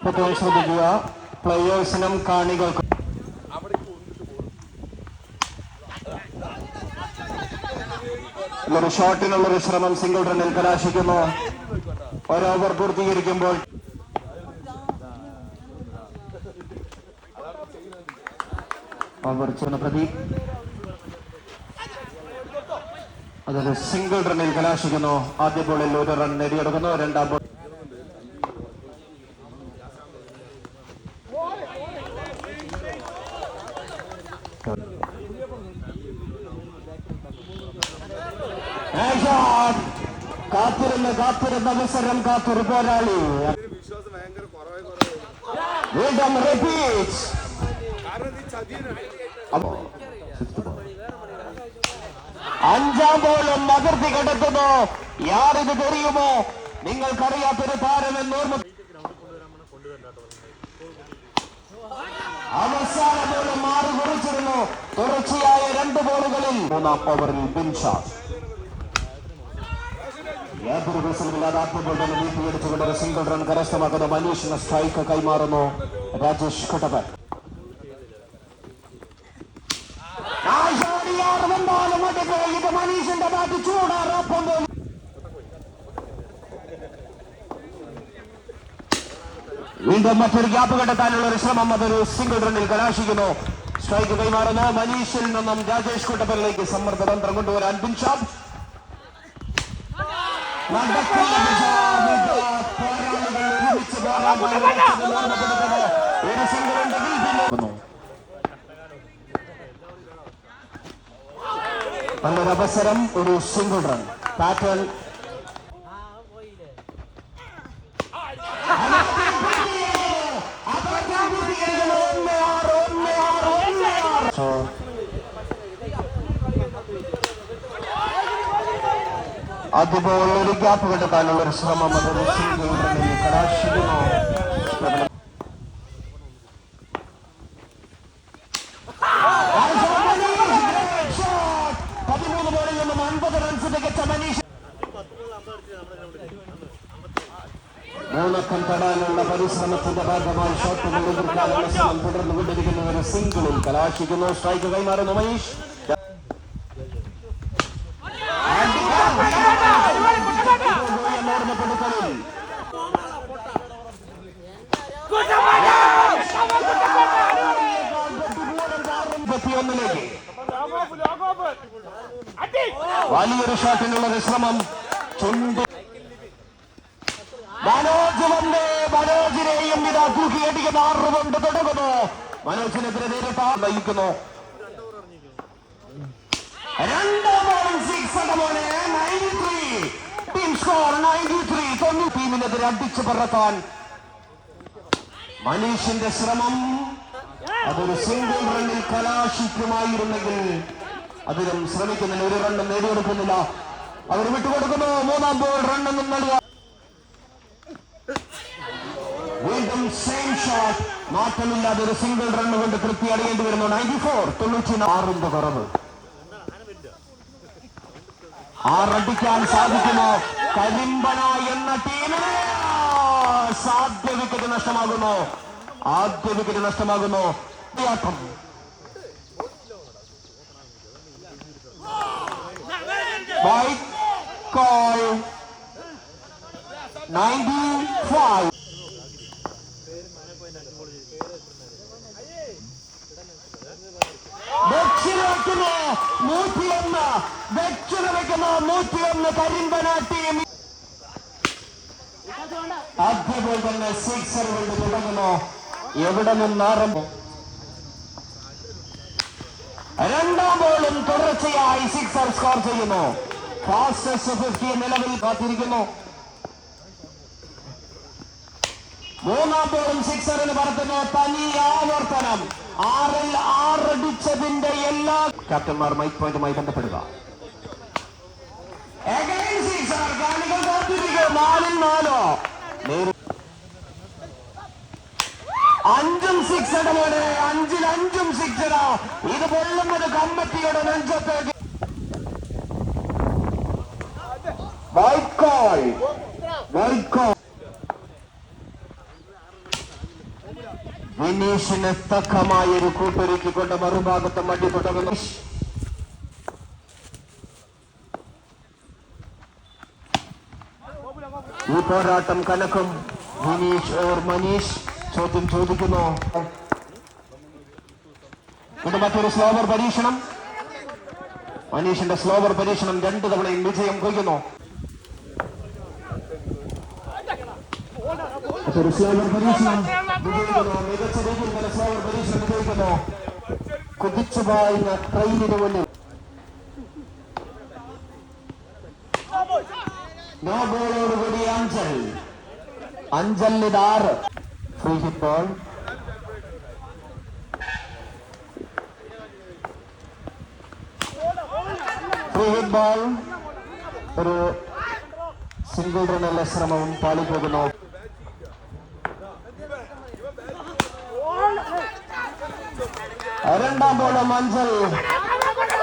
പ്രത്യേകം ശ്രദ്ധിക്കുക, പ്ലെയേഴ്സിനും കാണികൾക്കും ഒരു ഷോട്ടിനുള്ളൊരു ശ്രമം സിംഗിൾ റണ്ണിൽ കലാശിക്കുന്നു. ഒരു ഓവർ പൂർത്തീകരിക്കുമ്പോൾ പ്രദീപ് അതൊരു സിംഗിൾ റണ്ണിൽ കലാശിക്കുന്നു. ആദ്യ ബോളിൽ ഒരു റൺ നേടിയെടുക്കുന്നു. രണ്ടാം ബോൾ കാത്തിരുന്ന അവസരം കാത്തൊരു പോരാളി. വീണ്ടും റിപ്പീറ്റ്. അഞ്ചാം ബോളും അതിർത്തി കടത്തുന്നു. യാരിത് തെറിയുമോ? നിങ്ങൾക്കറിയാത്തൊരു താരമെന്ന് ഓർമ്മ. അവസാന ബോളും മാറി കുറിച്ചിരുന്നു. തുടർച്ചയായ 2 ബോളുകളിൽ മൂന്നാം ഓവറിൽ ബിൻഷാദ് യാതൊരു വിസലുമില്ലാതെ ആത്മബോൾ തന്നെ നീട്ടിയെടുത്തുകൊണ്ട് ഒരു സിംഗിൾ റൺ കരസ്ഥമാക്കുന്ന മനീഷിന് സ്ട്രൈക്ക് കൈമാറുന്നു രാജേഷ് കുട്ടപ്പൻ. ഇത് മനീഷിന്റെ ബാറ്റ് ചൂടാറൊപ്പം പോലും വീണ്ടും മറ്റൊരു ഗ്യാപ്പ് കണ്ടെത്താനുള്ള ഒരു ശ്രമം. അതൊരു സിംഗിൾ റണ്ണിൽ കലാശിക്കുന്നു. സ്ട്രൈക്ക് കൈമാറുന്നു. മനീഷിൽ നിന്നും രാജേഷ് കുട്ടപ്പനിലേക്ക് സമ്മർദ്ദ തന്ത്രം കൊണ്ടുവരാൻ ബിൻഷാദ്. നല്ലൊരു അവസരം, ഒരു സിംഗിൾ റൺ. പാറ്റേൺ അതുപോൽ ഒരു ഗ്യാപ്പ് കണ്ടെത്താനുള്ള ഒരു ശ്രമം. അതൊരു സിംഗിൾ റണ്ണിൽ കലാശിക്കുന്നു. 13 ബോളിൽ നിന്നും 50 റൺസ് തികച്ച മനീഷ്. 3 തൊടാനുള്ള പരിശ്രമത്തിന്റെ ഭാഗമായി ഷോട്ടുകൾ എതിർക്കാനുള്ള ശ്രമം തുടർന്നുകൊണ്ടിരിക്കുന്ന ഒരു സിംഗിളിൽ കലാശിക്കുന്നു. സ്ട്രൈക്ക് കൈമാറുന്നു മനീഷ്. വലിയൊരു ഷോട്ടിനുള്ള ശ്രമം. മനോജിനെയും ഇതാ തൂക്കിയടിക്കുന്ന 6 കൊണ്ട് തുടങ്ങുന്നു. മനോജിനെതിരെ നേരിട്ട് നയിക്കുന്നു. 2 ബോളിംഗ് 6 അടമോനെ 93. Team score 93. 90 ടീമിനെതിരെ അടിച്ചു പറക്കാൻ മനീഷിന്റെ ശ്രമം. അതൊരു സിംഗിൾ റണ്ണിൽ കലാശിക്കുമായിരുന്നെങ്കിൽ അതിലും ശ്രമിക്കുന്നില്ല. ഒരു റണ്ണും നേടിയെടുക്കുന്നില്ല. അവർ വിട്ടുകൊടുക്കുന്നു. 3-ാം ബോൾ റണ്ണൊന്നും നൽകുക. വീണ്ടും സെയിം ഷോട്ട്. മാറ്റമില്ലാതെ ഒരു സിംഗിൾ റണ്ണ് കൊണ്ട് തൃപ്തി അടയേണ്ടി വരുന്നു. 94. 96 കുറവ്. 6 അടിക്കാൻ സാധിക്കുമോ? കരിമ്പന എന്ന ടീമിന് ആദ്യ വിക്കറ്റ് നഷ്ടമാകുന്നു. White call 95. വെച്ചിരിക്കുന്നു 101 കരിമ്പന ടീം. അതുപോലെ തന്നെ സിക്സറുകളുടെ തുടങ്ങുന്നു. എവിടെ നിന്നാരംഭം? 2-ാം ബോളും തുടർച്ചയായി സിക്സർ സ്കോർ ചെയ്യുന്നു. ഫാസ്റ്റസ്റ്റ് 50 നിലവിൽ കാത്തിരിക്കുന്നു. 3-ാം ബോളും സിക്സറിന് പറത്തുന്നു. തനി ആവർത്തനം. 6-ൽ 6 അടിച്ചതിന്റെ എല്ലാ ക്യാപ്റ്റന്മാർ മൈക്ക് പോയിന്റുമായി ബന്ധപ്പെടുക. 5 സിക്സ് ഇടപെടെ 5 സിക്സ് ഇടാ. ഇത് പൊള്ളുന്നത് കമ്മിറ്റിയുടെ നെഞ്ചത്തേക്ക്. വിനീഷിന് തക്കമായ ഒരു കൂട്ടൊരുക്കിക്കൊണ്ട് മറുഭാഗത്ത് മടിപെട്ടുന്നു. ഈ പോരാട്ടം കനക്കും. വിനീഷ് ഓർ മനീഷ് ചോദ്യം ചോദിക്കുന്നു. ഇത് മറ്റൊരു സ്ലോവർ പരീക്ഷണം. മനീഷിന്റെ സ്ലോവർ പരീക്ഷണം 2 തവണയും വിജയം കൊയ്യുന്നു. മറ്റൊരു സ്ലോവർ പരീക്ഷണം വിജയിക്കുന്നു. മികച്ച രീതിയിൽ തന്നെ സ്ലോവർ പരീക്ഷണം വിജയിക്കുന്നു. കുതിച്ചു പായുന്ന ട്രെയിനിന് മുന്നിൽ നോ ബോളോടുകൂടി അഞ്ചലിന് 6. Free hit ball. Free hit ball. ഒരു സിംഗിൾ റണ്ണുള്ള ശ്രമവും പാളിപ്പോകുന്നു. രണ്ടാം ബോളും അഞ്ചൽ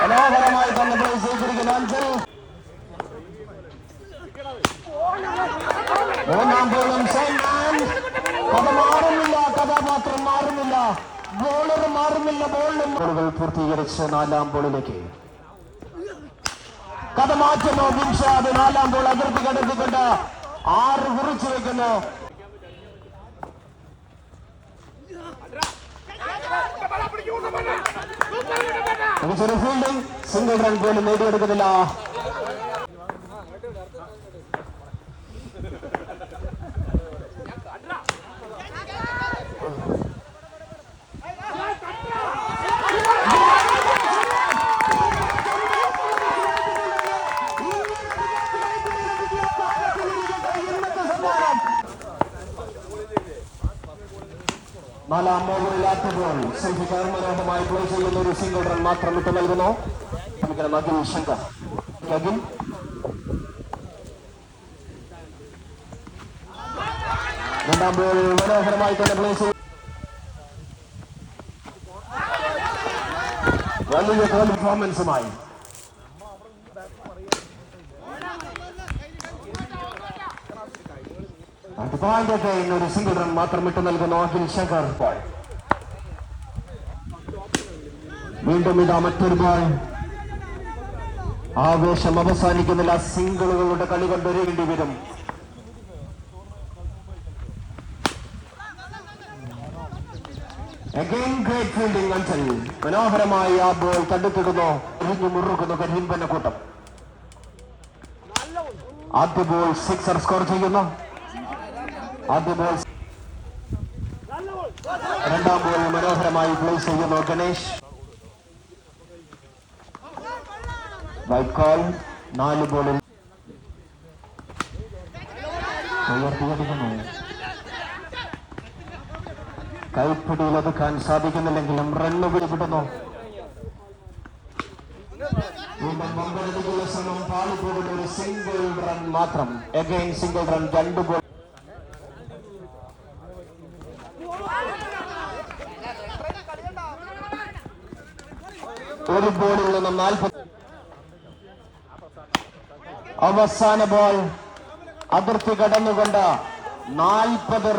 മനോഹരമായി തന്നെ ബോൾ ചെയ്തിരിക്കുന്നു. അഞ്ചൽ. മൂന്നാം ബോളും കഥ മാറുന്നില്ല. കഥാപാത്രം മാറുന്നില്ല. ബോളർ മാറുന്നില്ല. ബോളുകൾ പൂർത്തീകരിച്ച് 4ാം ബോളിലേക്ക് കഥ മാറ്റുന്നു. ബിൻഷാദ് 4ാം ബോൾ അതിർത്തി കടത്തിക്കൊണ്ട് 6 കുറിച്ചു വെക്കുന്നു. മികച്ചൊരു ഫീൽഡിംഗ്. സിംഗിൾ റൺ പോലും നേടിയെടുക്കുന്നില്ല. നാലാം ഓവറിൽ ആദ്യ ബോൾ സൽഫിക്കാർ മനോഹരമായി പ്ലേ ചെയ്യുന്ന ഒരു സിംഗിൾ റൺ മാത്രം വിട്ടു നൽകുന്നു. അഖിൽ ശങ്കർ. അഖിൽ രണ്ടാം ബോൾ മനോഹരമായി തന്നെ പ്ലേ ചെയ്യും. വലിയ പെർഫോമൻസുമായി ഒരു സിംഗിൾ റൺ മാത്രം വിട്ടു നൽകുന്നു അഖിൽ ശങ്കർ. വീണ്ടും ഇതാ മറ്റൊരു ബോൾ. ആവേശം അവസാനിക്കുന്നില്ല. സിംഗിളുകളുടെ കളി കൊണ്ടൊരുവേണ്ടി വരും. Again great fielding Anchal. മനോഹരമായി ആ ബോൾ തടുത്തിടുന്നു. എറിഞ്ഞു മുറുക്കുന്നു കരിമ്പനക്കൂട്ടം. ആദ്യ ബോൾ 6 സ്കോർ ചെയ്യുന്നു. ആദ്യ ബോൾ. രണ്ടാം ബോൾ മനോഹരമായി പ്ലേ ചെയ്യുന്നു ഗണേഷ്. White call. 4 ബോളിൽ ഉയർത്തിയടിക്കുന്നു. കൈപ്പിടിയിൽ ഒതുക്കാൻ സാധിക്കുന്നില്ലെങ്കിലും റണ്ണ് പിടിപെടുന്നു. വീണ്ടും മമ്പരടിക്കുള്ള ശ്രമം പാളിപ്പോകുന്ന ഒരു സിംഗിൾ റൺ മാത്രം. Again single run. 2 ബോൾ. ഒരു ബോളിൽ നിന്നും 40. അവസാന ബോൾ അതിർത്തി കടന്നുകൊണ്ട് 40